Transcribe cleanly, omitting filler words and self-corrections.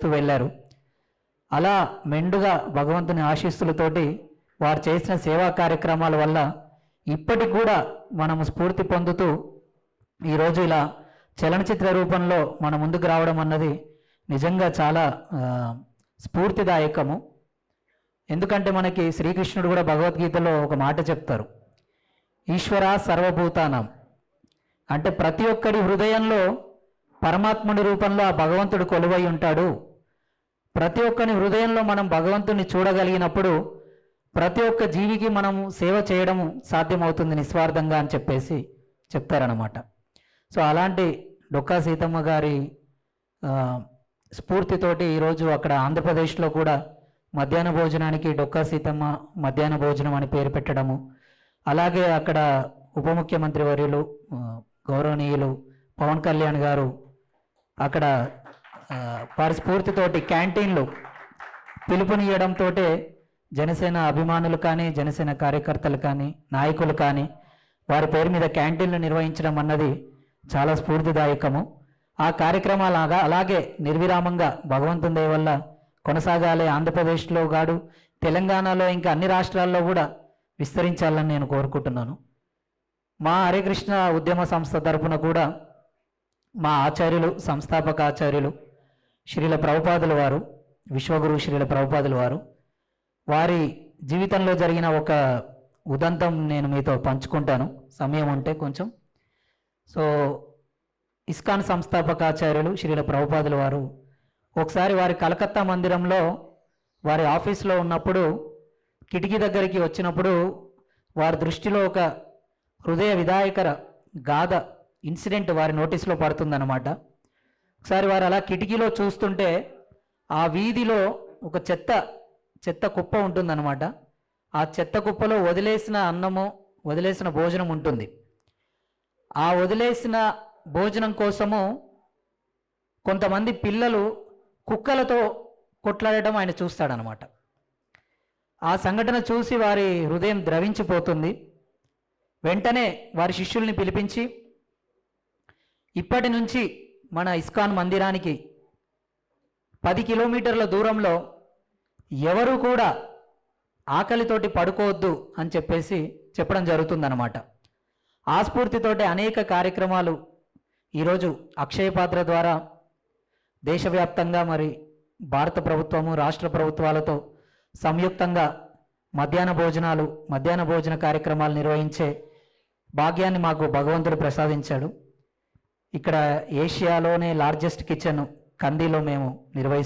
చేస్తూ వెళ్ళారు. అలా మెండుగా భగవంతుని ఆశీస్సులతోటి వారు చేసిన సేవా కార్యక్రమాల వల్ల ఇప్పటికి కూడా మనము స్ఫూర్తి పొందుతూ ఈరోజు ఇలా చలనచిత్ర రూపంలో మన ముందుకు రావడం అన్నది నిజంగా చాలా స్ఫూర్తిదాయకము. ఎందుకంటే మనకి శ్రీకృష్ణుడు కూడా భగవద్గీతలో ఒక మాట చెప్తారు, ఈశ్వర సర్వభూతానం. అంటే ప్రతి ఒక్కరి హృదయంలో పరమాత్ముడి రూపంలో ఆ భగవంతుడు కొలువై ఉంటాడు. ప్రతి ఒక్కరి హృదయంలో మనం భగవంతుడిని చూడగలిగినప్పుడు ప్రతి ఒక్క జీవికి మనము సేవ చేయడం సాధ్యమవుతుంది నిస్వార్థంగా అని చెప్పేసి చెప్తారన్నమాట. సో అలాంటి డొక్కా సీతమ్మ గారి స్ఫూర్తితోటి ఈరోజు అక్కడ ఆంధ్రప్రదేశ్లో కూడా మధ్యాహ్న భోజనానికి డొక్కా సీతమ్మ మధ్యాహ్న భోజనం అని పేరు పెట్టడము, అలాగే అక్కడ ఉప ముఖ్యమంత్రి వర్యులు గౌరవనీయులు పవన్ కళ్యాణ్ గారు అక్కడ వారి స్ఫూర్తితోటి క్యాంటీన్లు పిలుపునియడంతో జనసేన అభిమానులు కానీ జనసేన కార్యకర్తలు కానీ నాయకులు కానీ వారి పేరు మీద క్యాంటీన్లు నిర్వహించడం అన్నది చాలా స్ఫూర్తిదాయకము. ఆ కార్యక్రమాలు అలాగే నిర్విరామంగా భగవంతుని దయ వల్ల కొనసాగాలి. ఆంధ్రప్రదేశ్లో కాదు, తెలంగాణలో ఇంకా అన్ని రాష్ట్రాల్లో కూడా విస్తరించాలని నేను కోరుకుంటున్నాను. మా హరే కృష్ణ ఉద్యమ సంస్థ తరపున కూడా మా ఆచార్యులు సంస్థాపక ఆచార్యులు శ్రీల ప్రభుపాదుల వారు, విశ్వగురు శ్రీల ప్రభుపాదుల వారు, వారి జీవితంలో జరిగిన ఒక ఉదంతం నేను మీతో పంచుకుంటాను సమయం ఉంటే కొంచెం. సో ఇస్కాన్ సంస్థాపక ఆచార్యులు శ్రీల ప్రభుపాదుల వారు ఒకసారి వారి కలకత్తా మందిరంలో వారి ఆఫీస్లో ఉన్నప్పుడు కిటికీ దగ్గరికి వచ్చినప్పుడు వారి దృష్టిలో ఒక హృదయ విదాయకర గాథ ఇన్సిడెంట్ వారి నోటీస్లో పడుతుందన్నమాట. ఒకసారి వారు అలా కిటికీలో చూస్తుంటే ఆ వీధిలో ఒక చెత్త కుప్ప ఉంటుందన్నమాట. ఆ చెత్త కుప్పలో వదిలేసిన అన్నము వదిలేసిన భోజనం ఉంటుంది. ఆ వదిలేసిన భోజనం కోసము కొంతమంది పిల్లలు కుక్కలతో కొట్లాడటం ఆయన చూస్తాడనమాట. ఆ సంఘటన చూసి వారి హృదయం ద్రవించిపోతుంది. వెంటనే వారి శిష్యుల్ని పిలిపించి ఇప్పటి నుంచి మన ఇస్కాన్ మందిరానికి 10 కిలోమీటర్ల దూరంలో ఎవరు కూడా ఆకలితోటి పడుకోవద్దు అని చెప్పేసి చెప్పడం జరుగుతుందన్నమాట. ఆ స్ఫూర్తితోటి అనేక కార్యక్రమాలు ఈరోజు అక్షయ పాత్ర ద్వారా దేశవ్యాప్తంగా మరి భారత ప్రభుత్వము రాష్ట్ర ప్రభుత్వాలతో సంయుక్తంగా మధ్యాహ్న భోజన కార్యక్రమాలు నిర్వహించే భాగ్యాన్ని మాకు భగవంతుడు ప్రసాదించాడు. ఇక్కడ ఏషియాలోనే లార్జెస్ట్ కిచెన్ కందీలో మేము నిర్వహిస్తున్నాం.